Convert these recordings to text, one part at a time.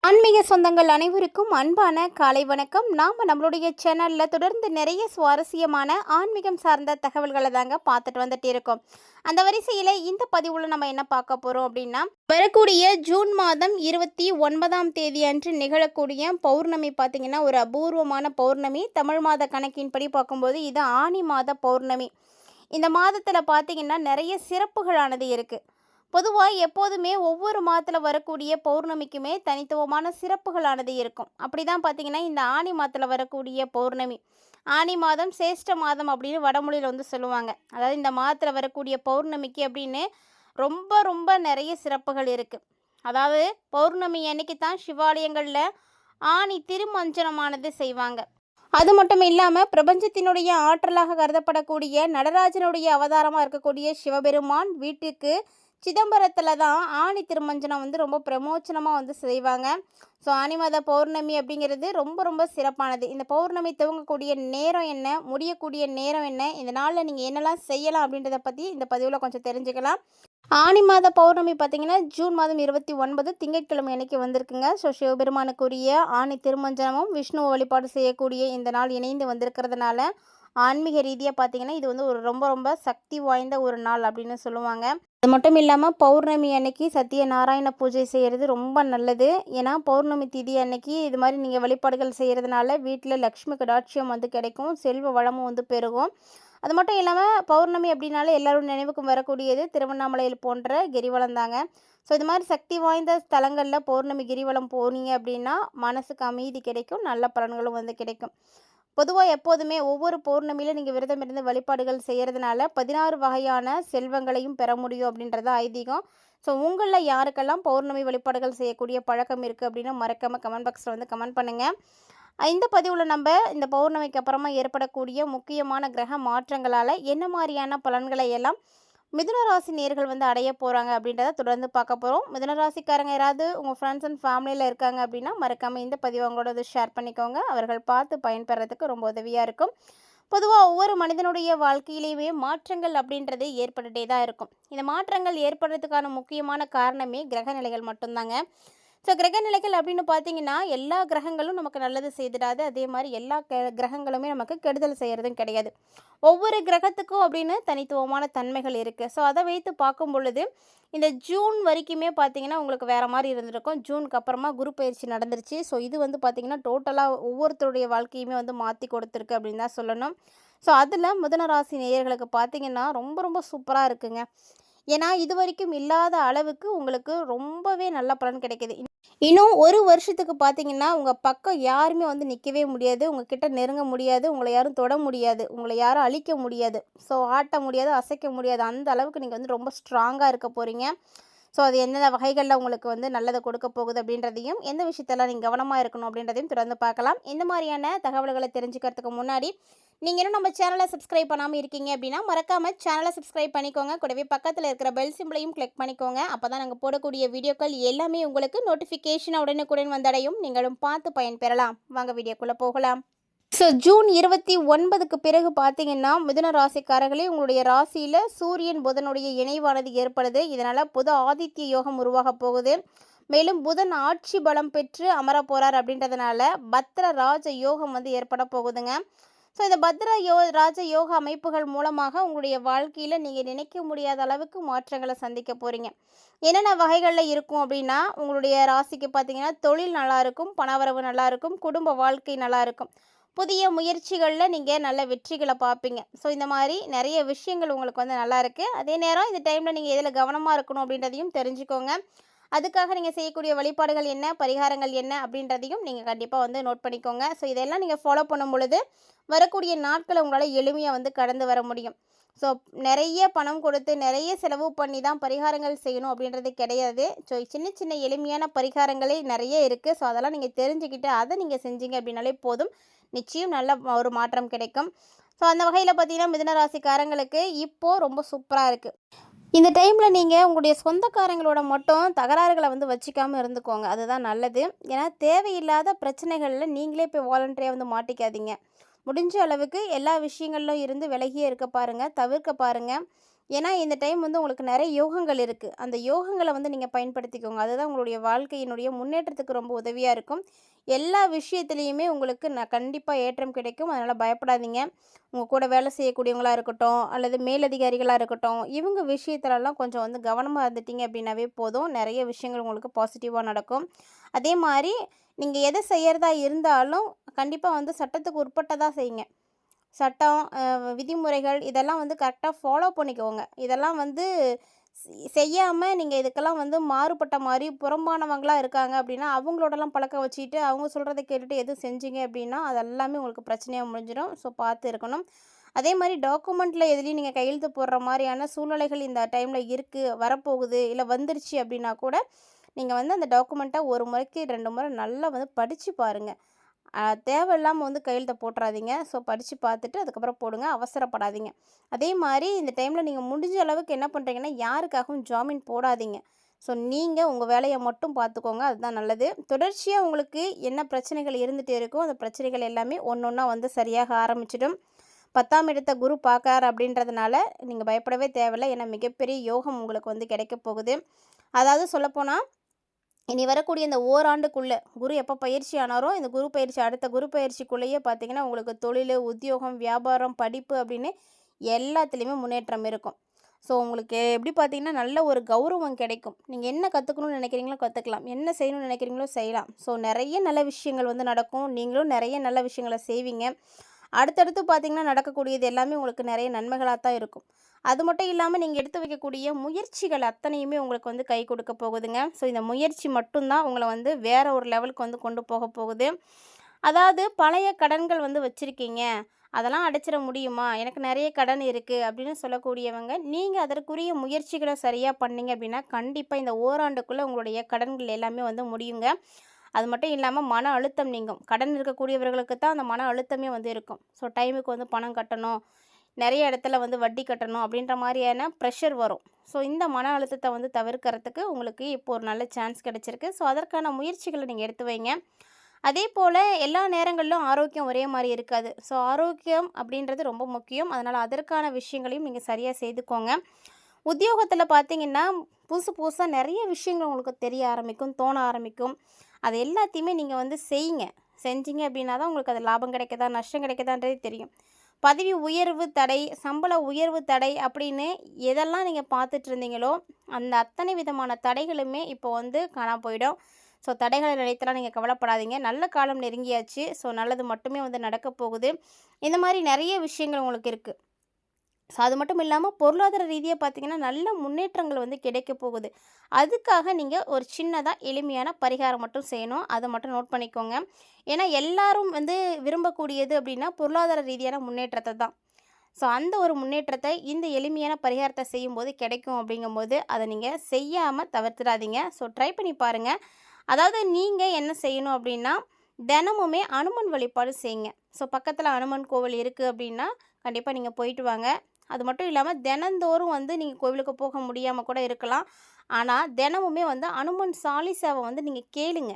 ஆன்மீக சொந்தங்கள் அனைவருக்கும் அன்பான காலை வணக்கம். நாம் நம்மளுடைய சேனலில் தொடர்ந்து நிறைய சுவாரஸ்யமான ஆன்மீகம் சார்ந்த தகவல்களை தாங்க பார்த்துட்டு வந்துட்டு இருக்கோம். அந்த வரிசையில் இந்த பதிவில் நம்ம என்ன பார்க்க போகிறோம் அப்படின்னா, வரக்கூடிய ஜூன் மாதம் 29ஆம் தேதி அன்று நிகழக்கூடிய பௌர்ணமி பார்த்திங்கன்னா ஒரு அபூர்வமான பௌர்ணமி. தமிழ் மாத கணக்கின்படி பார்க்கும்போது இது ஆனி மாத பௌர்ணமி. இந்த மாதத்தில் பார்த்திங்கன்னா நிறைய சிறப்புகளானது இருக்குது. பொதுவாக எப்போதுமே ஒவ்வொரு மாதத்தில் வரக்கூடிய பௌர்ணமிக்குமே தனித்துவமான சிறப்புகளானது இருக்கும். அப்படி தான் பார்த்திங்கன்னா இந்த ஆனி மாதத்தில் வரக்கூடிய பௌர்ணமி, ஆனி மாதம் சேஷ்ட மாதம் அப்படின்னு வடமொழியில் வந்து சொல்லுவாங்க. அதாவது இந்த மாதத்தில் வரக்கூடிய பௌர்ணமிக்கு அப்படின்னு ரொம்ப ரொம்ப நிறைய சிறப்புகள் இருக்குது. அதாவது பௌர்ணமி அன்னைக்கு தான் சிவாலயங்களில் ஆனி திருமஞ்சனமானது செய்வாங்க. அது மட்டும் இல்லாமல் பிரபஞ்சத்தினுடைய ஆற்றலாக கருதப்படக்கூடிய நடராஜனுடைய அவதாரமாக இருக்கக்கூடிய சிவபெருமான் வீட்டுக்கு சிதம்பரத்தில் தான் ஆனி திருமஞ்சனம் வந்து ரொம்ப பிரமோச்சனமாக வந்து செய்வாங்க. ஸோ ஆனி மாத பௌர்ணமி அப்படிங்கிறது ரொம்ப ரொம்ப சிறப்பானது. இந்த பௌர்ணமி துவங்கக்கூடிய நேரம் என்ன, முடியக்கூடிய நேரம் என்ன, இந்த நாளில் நீங்கள் என்னெல்லாம் செய்யலாம் அப்படின்றத பற்றி இந்த பதிவில் கொஞ்சம் தெரிஞ்சுக்கலாம். ஆனி மாத பௌர்ணமி பார்த்திங்கன்னா ஜூன் மாதம் 29 திங்கட்கிழமை அன்னைக்கு வந்திருக்குங்க. ஸோ சிவபெருமானுக்குரிய ஆனி திருமஞ்சனமும் விஷ்ணுவை வழிபாடு செய்யக்கூடிய இந்த நாள் இணைந்து வந்திருக்கிறதுனால ஆன்மீக ரீதியாக பார்த்திங்கன்னா இது வந்து ஒரு ரொம்ப ரொம்ப சக்தி வாய்ந்த ஒரு நாள் அப்படின்னு சொல்லுவாங்க. அது மட்டும் இல்லாமல் பௌர்ணமி அன்னைக்கு சத்திய நாராயண பூஜை செய்கிறது ரொம்ப நல்லது. ஏன்னா பௌர்ணமி திதி அன்னைக்கு இது மாதிரி நீங்கள் வழிபாடுகள் செய்கிறதுனால வீட்டில் லக்ஷ்மி கடாட்சியம் வந்து கிடைக்கும், செல்வ வளமும் வந்து பெருகும். அது மட்டும் இல்லாமல் பௌர்ணமி அப்படின்னாலே எல்லோரும் நினைவுக்கும் வரக்கூடியது திருவண்ணாமலையில் போன்ற கிரிவலம் தாங்க. ஸோ இது மாதிரி சக்தி வாய்ந்த ஸ்தலங்களில் பௌர்ணமி கிரிவலம் போனீங்க அப்படின்னா மனசுக்கு அமைதி கிடைக்கும், நல்ல பலன்களும் வந்து கிடைக்கும். பொதுவாக எப்போதுமே ஒவ்வொரு பௌர்ணமியில் நீங்கள் விரதம் இருந்து வழிபாடுகள் செய்கிறதுனால 16 வகையான செல்வங்களையும் பெற முடியும் அப்படின்றத ஐதீகம். ஸோ உங்களில் யாருக்கெல்லாம் பௌர்ணமி வழிபாடுகள் செய்யக்கூடிய பழக்கம் இருக்குது அப்படின்னு மறக்காமல் கமெண்ட் பாக்ஸில் வந்து கமெண்ட் பண்ணுங்கள். இந்த பதிவில் நம்ம இந்த பௌர்ணமிக்கு அப்புறமா ஏற்படக்கூடிய முக்கியமான கிரக மாற்றங்களால் என்ன மாதிரியான பலன்களை எல்லாம் மிதுன ராசி நேர்கள் வந்து அடைய போகிறாங்க அப்படின்றத தொடர்ந்து பார்க்க போகிறோம். மிதுன ராசிக்காரங்க யாராவது உங்கள் ஃப்ரெண்ட்ஸ் அண்ட் ஃபேமிலியில் இருக்காங்க அப்படின்னா மறக்காமல் இந்த பதிவை அவங்களோட வந்து ஷேர் பண்ணிக்கோங்க. அவர்கள் பார்த்து பயன்பெறதுக்கு ரொம்ப உதவியாக இருக்கும். பொதுவாக ஒவ்வொரு மனிதனுடைய வாழ்க்கையிலையுமே மாற்றங்கள் அப்படின்றது ஏற்பட்டுகிட்டே தான் இருக்கும். இந்த மாற்றங்கள் ஏற்படுறதுக்கான முக்கியமான காரணமே கிரக நிலைகள் மட்டும்தாங்க. ஸோ கிரகநிலைகள் அப்படின்னு பார்த்தீங்கன்னா எல்லா கிரகங்களும் நமக்கு நல்லது செய்திடாது, அதே மாதிரி எல்லா கிரகங்களுமே நமக்கு கெடுதல் செய்கிறதும் கிடையாது. ஒவ்வொரு கிரகத்துக்கும் அப்படின்னு தனித்துவமான தன்மைகள் இருக்குது. ஸோ அதை வைத்து பார்க்கும் பொழுது இந்த ஜூன் வரைக்குமே பார்த்திங்கன்னா உங்களுக்கு வேறு மாதிரி இருந்திருக்கும். ஜூனுக்கு அப்புறமா குரு பயிற்சி நடந்துருச்சு. ஸோ இது வந்து பார்த்திங்கன்னா டோட்டலாக ஒவ்வொருத்தருடைய வாழ்க்கையுமே வந்து மாற்றி கொடுத்துருக்கு அப்படின்னு தான் சொல்லணும். ஸோ அதில் மிதுன ராசி நேயர்களுக்கு பார்த்திங்கன்னா ரொம்ப ரொம்ப சூப்பராக இருக்குங்க. ஏன்னா இது வரைக்கும் இல்லாத அளவுக்கு உங்களுக்கு ரொம்பவே நல்ல பலன் கிடைக்கிது. இன்னும் ஒரு வருஷத்துக்கு பார்த்தீங்கன்னா உங்கள் பக்கம் யாருமே வந்து நிற்கவே முடியாது, உங்கள் கிட்ட நெருங்க முடியாது, உங்களை யாரும் தொட முடியாது, உங்களை யாரும் அழிக்க முடியாது, ஸோ ஆட்ட முடியாது, அசைக்க முடியாது. அந்த அளவுக்கு நீங்கள் வந்து ரொம்ப ஸ்ட்ராங்காக இருக்க போகிறீங்க. ஸோ அது எந்தெந்த வகைகளில் உங்களுக்கு வந்து நல்லதை கொடுக்க போகுது அப்படின்றதையும், எந்த விஷயத்தெல்லாம் நீங்கள் கவனமாக இருக்கணும் அப்படின்றதையும் தொடர்ந்து பார்க்கலாம். இந்த மாதிரியான தகவல்களை தெரிஞ்சுக்கிறதுக்கு முன்னாடி நீங்கள் இன்னும் நம்ம சேனலை சப்ஸ்கிரைப் பண்ணாமல் இருக்கீங்க அப்படின்னா மறக்காமல் சேனலை சப்ஸ்கிரைப் பண்ணிக்கோங்க. கூடவே பக்கத்தில் இருக்கிற பெல் சிம்பிளையும் கிளிக் பண்ணிக்கோங்க. அப்போ தான் நாங்கள் போடக்கூடிய வீடியோக்கள் எல்லாமே உங்களுக்கு நோட்டிஃபிகேஷன் உடனுக்குடன் வந்தடையும், நீங்களும் பார்த்து பயன்பெறலாம். வாங்க வீடியோக்குள்ளே போகலாம். ஸோ ஜூன் 29க்கு பிறகு பார்த்தீங்கன்னா மிதுன ராசிக்காரர்களே உங்களுடைய ராசியில் சூரியன் புதனுடைய இணைவானது ஏற்படுது. இதனால் புத ஆதித்ய யோகம் உருவாக போகுது. மேலும் புதன் ஆட்சி பலம் பெற்று அமர போகிறார் அப்படின்றதுனால பத்ர ராஜ யோகம் வந்து ஏற்பட போகுதுங்க. ஸோ இந்த ராஜ யோக அமைப்புகள் மூலமாக உங்களுடைய வாழ்க்கையில் நீங்கள் நினைக்க முடியாத அளவுக்கு மாற்றங்களை சந்திக்க போகிறீங்க. என்னென்ன வகைகளில் இருக்கும் அப்படின்னா உங்களுடைய ராசிக்கு பார்த்தீங்கன்னா தொழில் நல்லாயிருக்கும், பணவரவு நல்லாயிருக்கும், குடும்ப வாழ்க்கை நல்லாயிருக்கும், புதிய முயற்சிகளில் நீங்கள் நல்ல வெற்றிகளை பார்ப்பீங்க. ஸோ இந்த மாதிரி நிறைய விஷயங்கள் உங்களுக்கு வந்து நல்லா இருக்குது. அதே நேரம் இந்த டைமில் நீங்கள் எதில் கவனமாக இருக்கணும் அப்படின்றதையும் தெரிஞ்சுக்கோங்க. அதுக்காக நீங்கள் செய்யக்கூடிய வழிபாடுகள் என்ன, பரிகாரங்கள் என்ன அப்படின்றதையும் நீங்கள் கண்டிப்பாக வந்து நோட் பண்ணிக்கோங்க. ஸோ இதெல்லாம் நீங்கள் ஃபாலோ பண்ணும் பொழுது வரக்கூடிய நாட்களை உங்களால் எளிமையாக வந்து கடந்து வர முடியும். ஸோ நிறைய பணம் கொடுத்து நிறைய செலவு பண்ணி தான் பரிகாரங்கள் செய்யணும் அப்படின்றது கிடையாது. ஸோ சின்ன சின்ன எளிமையான பரிகாரங்களே நிறைய இருக்குது. ஸோ அதெல்லாம் நீங்கள் தெரிஞ்சுக்கிட்டு அதை நீங்கள் செஞ்சீங்க அப்படின்னாலே போதும், நிச்சயம் நல்ல ஒரு மாற்றம் கிடைக்கும். ஸோ அந்த வகையில் பார்த்தீங்கன்னா மிதுன ராசிக்காரங்களுக்கு இப்போது ரொம்ப சூப்பராக இருக்குது. இந்த டைமில் நீங்கள் உங்களுடைய சொந்தக்காரங்களோட மட்டும் தகராறுகளை வந்து வச்சுக்காமல் இருந்துக்கோங்க, அதுதான் நல்லது. ஏன்னா தேவையில்லாத பிரச்சனைகளில் நீங்களே போய் வாலண்டரியாக வந்து மாட்டிக்காதீங்க. முடிஞ்ச அளவுக்கு எல்லா விஷயங்களிலும் இருந்து விலகியே இருக்க பாருங்கள், தவிர்க்க பாருங்கள். ஏன்னா இந்த டைம் வந்து உங்களுக்கு நிறைய யோகங்கள் இருக்குது. அந்த யோகங்களை வந்து நீங்கள் பயன்படுத்திக்கோங்க. அதுதான் உங்களுடைய வாழ்க்கையினுடைய முன்னேற்றத்துக்கு ரொம்ப உதவியாக இருக்கும். எல்லா விஷயத்துலேயுமே உங்களுக்கு கண்டிப்பாக ஏற்றம் கிடைக்கும். அதனால் பயப்படாதீங்க. உங்கள் கூட வேலை செய்யக்கூடியவங்களா இருக்கட்டும், அல்லது மேலதிகாரிகளாக இருக்கட்டும், இவங்க விஷயத்துலலாம் கொஞ்சம் வந்து கவனமாக இருந்துட்டீங்க அப்படின்னாவே போதும். நிறைய விஷயங்கள் உங்களுக்கு பாசிட்டிவாக நடக்கும். அதே மாதிரி நீங்கள் எதை செய்கிறதா இருந்தாலும் கண்டிப்பாக வந்து சட்டத்துக்கு உட்பட்டதாக செய்யுங்க. சட்டம், விதிமுறைகள் இதெல்லாம் வந்து கரெக்டாக ஃபாலோ பண்ணிக்கோங்க. இதெல்லாம் வந்து செய்யாமல் நீங்கள் இதுக்கெல்லாம் வந்து மாறுபட்ட மாதிரி புறம்பானவங்களா இருக்காங்க அப்படின்னா, அவங்களோடலாம் பழக்க வச்சுக்கிட்டு, அவங்க சொல்கிறத கேட்டுட்டு எதுவும் செஞ்சீங்க அப்படின்னா, அது எல்லாமே உங்களுக்கு பிரச்சனையாக முடிஞ்சிடும். ஸோ பார்த்து இருக்கணும். அதே மாதிரி டாக்குமெண்ட்டில் எதுலேயும் நீங்கள் கையெழுத்து போடுற மாதிரியான சூழ்நிலைகள் இந்த டைமில் இருக்குது, வரப்போகுது, இல்லை வந்துருச்சு அப்படின்னா கூட, நீங்கள் வந்து அந்த டாக்குமெண்ட்டை ஒரு முறைக்கு 2 முறை நல்லா வந்து படித்து பாருங்கள். தேவையில்லாமல் வந்து கையெழுத்த போட்டுறாதீங்க. ஸோ படித்து பார்த்துட்டு அதுக்கப்புறம் போடுங்க. அவசரப்படாதீங்க. அதே மாதிரி இந்த டைமில் நீங்கள் முடிஞ்ச அளவுக்கு என்ன பண்ணுறீங்கன்னா, யாருக்காகவும் ஜாமீன் போடாதீங்க. ஸோ நீங்கள் உங்கள் வேலையை மட்டும் பார்த்துக்கோங்க. அதுதான் நல்லது. தொடர்ச்சியாக உங்களுக்கு என்ன பிரச்சனைகள் இருந்துகிட்டே இருக்கோ, அந்த பிரச்சனைகள் எல்லாமே ஒன்று ஒன்றா வந்து சரியாக ஆரம்பிச்சிடும். 10ஆம் இடத்த குரு பார்க்குறார் அப்படின்றதுனால நீங்கள் பயப்படவே தேவையில்லை. ஏன்னா மிகப்பெரிய யோகம் உங்களுக்கு வந்து கிடைக்க போகுது. அதாவது சொல்லப்போனால் இனி வரக்கூடிய இந்த ஓராண்டுக்குள்ளே குரு எப்போ பயிற்சி ஆனாரோ, இந்த குரு பயிற்சி அடுத்த குரு பயிற்சிக்குள்ளேயே பார்த்தீங்கன்னா, உங்களுக்கு தொழில், உத்தியோகம், வியாபாரம், படிப்பு அப்படின்னு எல்லாத்துலேயுமே முன்னேற்றம் இருக்கும். ஸோ உங்களுக்கு எப்படி பார்த்தீங்கன்னா, நல்ல ஒரு கௌரவம் கிடைக்கும். நீங்கள் என்ன கற்றுக்கணும்னு நினைக்கிறீங்களோ கற்றுக்கலாம். என்ன செய்யணும்னு நினைக்கிறீங்களோ செய்யலாம். ஸோ நிறைய நல்ல விஷயங்கள் வந்து நடக்கும். நீங்களும் நிறைய நல்ல விஷயங்களை செய்வீங்க. அடுத்தடுத்து பார்த்தீங்கன்னா, நடக்கக்கூடியது எல்லாமே உங்களுக்கு நிறைய நன்மைகளாக தான் இருக்கும். அது மட்டும் இல்லாமல் நீங்கள் எடுத்து வைக்கக்கூடிய முயற்சிகள் அத்தனையுமே உங்களுக்கு வந்து கை கொடுக்க போகுதுங்க. ஸோ இந்த முயற்சி மட்டும்தான் உங்களை வந்து வேற ஒரு லெவலுக்கு வந்து கொண்டு போக போகுது. அதாவது பழைய கடன்கள் வந்து வச்சுருக்கீங்க, அதெல்லாம் அடைச்சிட முடியுமா? எனக்கு நிறைய கடன் இருக்குது அப்படின்னு சொல்லக்கூடியவங்க, நீங்கள் அதற்குரிய முயற்சிகளை சரியாக பண்ணீங்க அப்படின்னா, கண்டிப்பாக இந்த ஓராண்டுக்குள்ளே உங்களுடைய கடன்கள் எல்லாமே வந்து முடியுங்க. அது மட்டும் இல்லாமல் மன அழுத்தம் நீங்கும். கடன் இருக்கக்கூடியவர்களுக்கு தான் அந்த மன அழுத்தமே வந்து இருக்கும். ஸோ டைமுக்கு வந்து பணம் கட்டணும், நிறைய இடத்துல வந்து வட்டி கட்டணும் அப்படின்ற மாதிரியான ப்ரெஷர் வரும். ஸோ இந்த மன அழுத்தத்தை வந்து தவிர்க்கிறதுக்கு உங்களுக்கு இப்போ ஒரு நல்ல சான்ஸ் கிடச்சிருக்கு. ஸோ அதற்கான முயற்சிகளை நீங்கள் எடுத்து வைங்க. அதே போல் எல்லா நேரங்களிலும் ஆரோக்கியம் ஒரே மாதிரி இருக்காது. ஸோ ஆரோக்கியம் அப்படின்றது ரொம்ப முக்கியம். அதனால் அதற்கான விஷயங்களையும் நீங்கள் சரியாக செய்துக்கோங்க. உத்தியோகத்தில் பார்த்தீங்கன்னா, புதுசு புதுசாக நிறைய விஷயங்கள் உங்களுக்கு தெரிய ஆரம்பிக்கும், தோண ஆரம்பிக்கும். அது எல்லாத்தையுமே நீங்கள் வந்து செய்யுங்க. செஞ்சீங்க அப்படின்னா தான் உங்களுக்கு அது லாபம் கிடைக்குதா, நஷ்டம் கிடைக்குதான்றதே தெரியும். பதவி உயர்வு தடை, சம்பள உயர்வு தடை அப்படின்னு எதெல்லாம் நீங்கள் பார்த்துட்டு இருந்தீங்களோ, அந்த அத்தனை விதமான தடைகளுமே இப்போ வந்து காணாம போயிடும். ஸோ தடைகளை நினைத்தெல்லாம் நீங்கள் கவலைப்படாதீங்க. நல்ல காலம் நெருங்கியாச்சு. ஸோ நல்லது மட்டுமே வந்து நடக்க போகுது. இந்த மாதிரி நிறைய விஷயங்கள் உங்களுக்கு இருக்குது. ஸோ அது மட்டும் இல்லாமல் பொருளாதார ரீதியாக பார்த்தீங்கன்னா, நல்ல முன்னேற்றங்கள் வந்து கிடைக்க போகுது. அதுக்காக நீங்கள் ஒரு சின்னதாக எளிமையான பரிகாரம் மட்டும் செய்யணும். அதை மட்டும் நோட் பண்ணிக்கோங்க. ஏன்னா எல்லாரும் வந்து விரும்பக்கூடியது அப்படின்னா பொருளாதார ரீதியான முன்னேற்றத்தை தான். ஸோ அந்த ஒரு முன்னேற்றத்தை இந்த எளிமையான பரிகாரத்தை செய்யும்போது கிடைக்கும் அப்படிங்கும்போது, அதை நீங்கள் செய்யாமல் தவிர்த்துடாதீங்க. ஸோ ட்ரை பண்ணி பாருங்கள். அதாவது நீங்கள் என்ன செய்யணும் அப்படின்னா, தினமுமே அனுமன் வழிபாடு செய்யுங்க. ஸோ பக்கத்தில் அனுமன் கோவில் இருக்குது அப்படின்னா, கண்டிப்பாக நீங்கள் போயிட்டு வாங்க. அது மட்டும் இல்லாமல் தினந்தோறும் வந்து நீங்கள் கோவிலுக்கு போக முடியாமல் கூட இருக்கலாம். ஆனால் தினமுமே வந்து அனுமன் சாலிசாவை வந்து நீங்கள் கேளுங்க.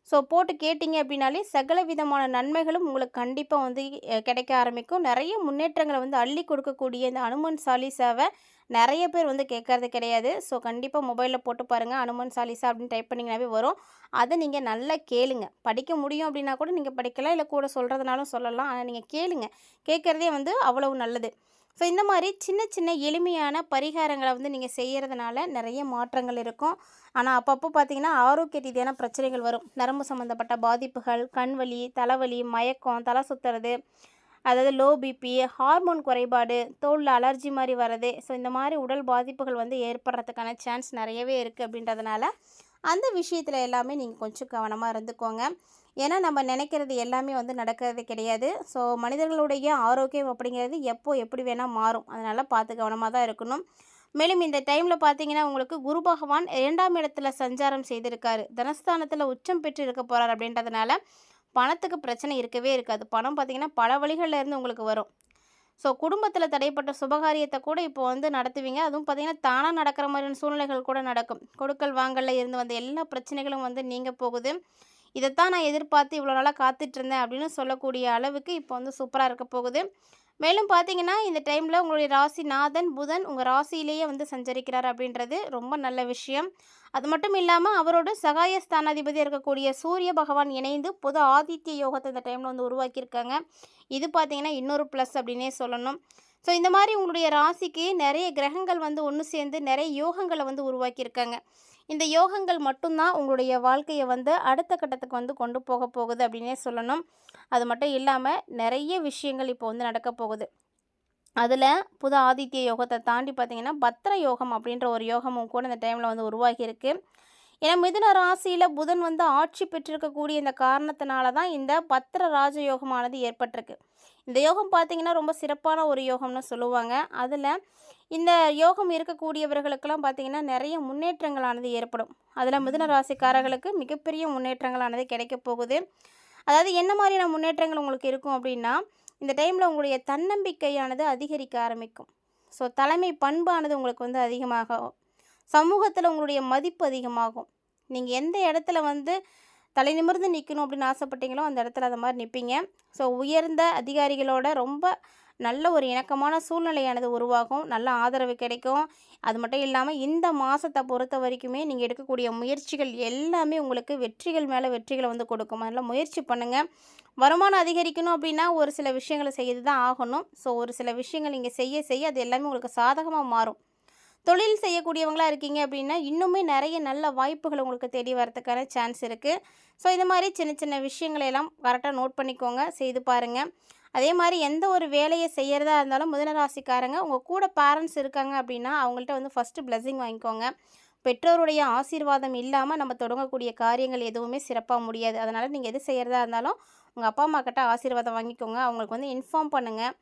ஸோ போட்டு கேட்டிங்க அப்படின்னாலே சகல விதமான நன்மைகளும் உங்களுக்கு கண்டிப்பாக வந்து கிடைக்க ஆரம்பிக்கும். நிறைய முன்னேற்றங்களை வந்து அள்ளி கொடுக்கக்கூடிய இந்த அனுமன் சாலிசாவை நிறைய பேர் வந்து கேட்கறது கிடையாது. ஸோ கண்டிப்பாக மொபைலில் போட்டு பாருங்கள். அனுமன் சாலிசா அப்படின்னு டைப் பண்ணிங்கனாவே வரும். அதை நீங்கள் நல்லா கேளுங்க. படிக்க முடியும் அப்படின்னா கூட நீங்கள் படிக்கலாம், இல்லை கூட சொல்கிறதுனாலும் சொல்லலாம். ஆனால் நீங்கள் கேளுங்க. கேட்குறதே வந்து அவ்வளவு நல்லது. ஸோ இந்த மாதிரி சின்ன சின்ன எளிமையான பரிகாரங்களை வந்து நீங்கள் செய்கிறதுனால நிறைய மாற்றங்கள் இருக்கும். ஆனால் அப்பப்போ பார்த்தீங்கன்னா ஆரோக்கிய ரீதியான பிரச்சனைகள் வரும். நரம்பு சம்மந்தப்பட்ட பாதிப்புகள், கண் வலி, தலைவலி, மயக்கம், தலை சுற்றுறது, அதாவது லோ பிபி, ஹார்மோன் குறைபாடு, தோலில் அலர்ஜி மாதிரி வர்றது. ஸோ இந்த மாதிரி உடல் பாதிப்புகள் வந்து ஏற்படுறதுக்கான சான்ஸ் நிறையவே இருக்குது. அப்படின்றதுனால அந்த விஷயத்தில் எல்லாமே நீங்கள் கொஞ்சம் கவனமாக இருந்துக்கோங்க. ஏன்னா நம்ம நினைக்கிறது எல்லாமே வந்து நடக்கிறது கிடையாது. ஸோ மனிதர்களுடைய ஆரோக்கியம் அப்படிங்கிறது எப்போ எப்படி வேணால் மாறும். அதனால் பார்த்து கவனமாக தான் இருக்கணும். மேலும் இந்த டைமில் பார்த்தீங்கன்னா, உங்களுக்கு குரு பகவான் 2ஆம் இடத்துல சஞ்சாரம் செய்திருக்காரு. தனஸ்தானத்தில் உச்சம் பெற்று இருக்க போகிறார். அப்படின்றதுனால பணத்துக்கு பிரச்சனை இருக்கவே இருக்காது. பணம் பார்த்திங்கன்னா பல வழிகளில் இருந்து உங்களுக்கு வரும். ஸோ குடும்பத்தில் தடைப்பட்ட சுபகாரியத்தை கூட இப்போ வந்து நடத்துவீங்க. அதுவும் பார்த்திங்கன்னா தானாக நடக்கிற மாதிரியான சூழ்நிலைகள் கூட நடக்கும். கொடுக்கல் வாங்கலில் இருந்து வந்த எல்லா பிரச்சனைகளும் வந்து நீங்க போகுது. இதைத்தான் நான் எதிர்பார்த்து இவ்வளோ நாளாக காத்துட்ருந்தேன் அப்படின்னு சொல்லக்கூடிய அளவுக்கு இப்போ வந்து சூப்பராக இருக்க போகுது. மேலும் பார்த்தீங்கன்னா, இந்த டைமில் உங்களுடைய ராசிநாதன் புதன் உங்கள் ராசியிலேயே வந்து சஞ்சரிக்கிறார் அப்படின்றது ரொம்ப நல்ல விஷயம். அது மட்டும் இல்லாமல் அவரோட சகாய ஸ்தானாதிபதியாக இருக்கக்கூடிய சூரிய பகவான் இணைந்து பொது ஆதித்ய யோகத்தை இந்த டைமில் வந்து உருவாக்கியிருக்காங்க. இது பார்த்தீங்கன்னா இன்னொரு ப்ளஸ் அப்படின்னே சொல்லணும். ஸோ இந்த மாதிரி உங்களுடைய ராசிக்கு நிறைய கிரகங்கள் வந்து ஒன்று சேர்ந்து நிறைய யோகங்களை வந்து உருவாக்கியிருக்காங்க. இந்த யோகங்கள் மட்டும்தான் உங்களுடைய வாழ்க்கையை வந்து அடுத்த கட்டத்துக்கு வந்து கொண்டு போக போகுது அப்படின்னே சொல்லணும். அது மட்டும் இல்லாமல் நிறைய விஷயங்கள் இப்போ வந்து நடக்க போகுது. அதில் புது ஆதித்ய யோகத்தை தாண்டி பார்த்தீங்கன்னா பத்திர யோகம் அப்படின்ற ஒரு யோகமும் கூட இந்த டைமில் வந்து உருவாகியிருக்கு. ஏன்னா மிதுன ராசியில் புதன் வந்து ஆட்சி பெற்றிருக்கக்கூடிய இந்த காரணத்தினால தான் இந்த பத்திர ராஜயோகமானது ஏற்பட்டிருக்கு. இந்த யோகம் பார்த்திங்கன்னா ரொம்ப சிறப்பான ஒரு யோகம்னு சொல்லுவாங்க. அதில் இந்த யோகம் இருக்கக்கூடியவர்களுக்கெல்லாம் பார்த்திங்கன்னா நிறைய முன்னேற்றங்களானது ஏற்படும். அதில் மிதுன ராசிக்காரர்களுக்கு மிகப்பெரிய முன்னேற்றங்களானது கிடைக்க போகுது. அதாவது என்ன மாதிரியான முன்னேற்றங்கள் உங்களுக்கு இருக்கும் அப்படின்னா, இந்த டைமில் உங்களுடைய தன்னம்பிக்கையானது அதிகரிக்க ஆரம்பிக்கும். ஸோ தலைமை பண்பானது உங்களுக்கு வந்து அதிகமாகும். சமூகத்தில் உங்களுடைய மதிப்பு அதிகமாகும். நீங்கள் எந்த இடத்துல வந்து தலை நிமிர்ந்து நிற்கணும் அப்படின்னு ஆசைப்பட்டீங்களோ அந்த இடத்துல அது மாதிரி நிற்பீங்க. ஸோ உயர்ந்த அதிகாரிகளோட ரொம்ப நல்ல ஒரு இணக்கமான சூழ்நிலையானது உருவாகும். நல்ல ஆதரவு கிடைக்கும். அது மட்டும் இல்லாமல் இந்த மாதத்தை பொறுத்த வரைக்குமே நீங்கள் எடுக்கக்கூடிய முயற்சிகள் எல்லாமே உங்களுக்கு வெற்றிகள் மேலே வெற்றிகளை வந்து கொடுக்கும். அதனால் முயற்சி பண்ணுங்கள். வருமானம் அதிகரிக்கணும் அப்படின்னா ஒரு சில விஷயங்களை செய்து தான் ஆகணும். ஸோ ஒரு சில விஷயங்கள் நீங்கள் செய்ய செய்ய அது எல்லாமே உங்களுக்கு சாதகமாக மாறும். தொழில் செய்யக்கூடியவங்களாக இருக்கீங்க அப்படின்னா இன்னுமே நிறைய நல்ல வாய்ப்புகள் உங்களுக்கு தேடி வரதுக்கான சான்ஸ் இருக்குது. ஸோ இது மாதிரி சின்ன சின்ன விஷயங்களையெல்லாம் கரெக்டாக நோட் பண்ணிக்கோங்க, செய்து பாருங்கள். அதே மாதிரி எந்த ஒரு வேலையை செய்கிறதா இருந்தாலும் மிதுன ராசிக்காரங்க உங்கள் கூட பேரண்ட்ஸ் இருக்காங்க அப்படின்னா அவங்கள்ட்ட வந்து ஃபஸ்ட்டு பிளெஸிங் வாங்கிக்கோங்க. பெற்றோருடைய ஆசீர்வாதம் இல்லாமல் நம்ம தொடங்கக்கூடிய காரியங்கள் எதுவுமே சிறப்பாக முடியாது. அதனால் நீங்கள் எது செய்கிறதா இருந்தாலும் உங்கள் அப்பா அம்மா கிட்ட ஆசீர்வாதம் வாங்கிக்கோங்க. அவங்களுக்கு வந்து இன்ஃபார்ம் பண்ணுங்கள்.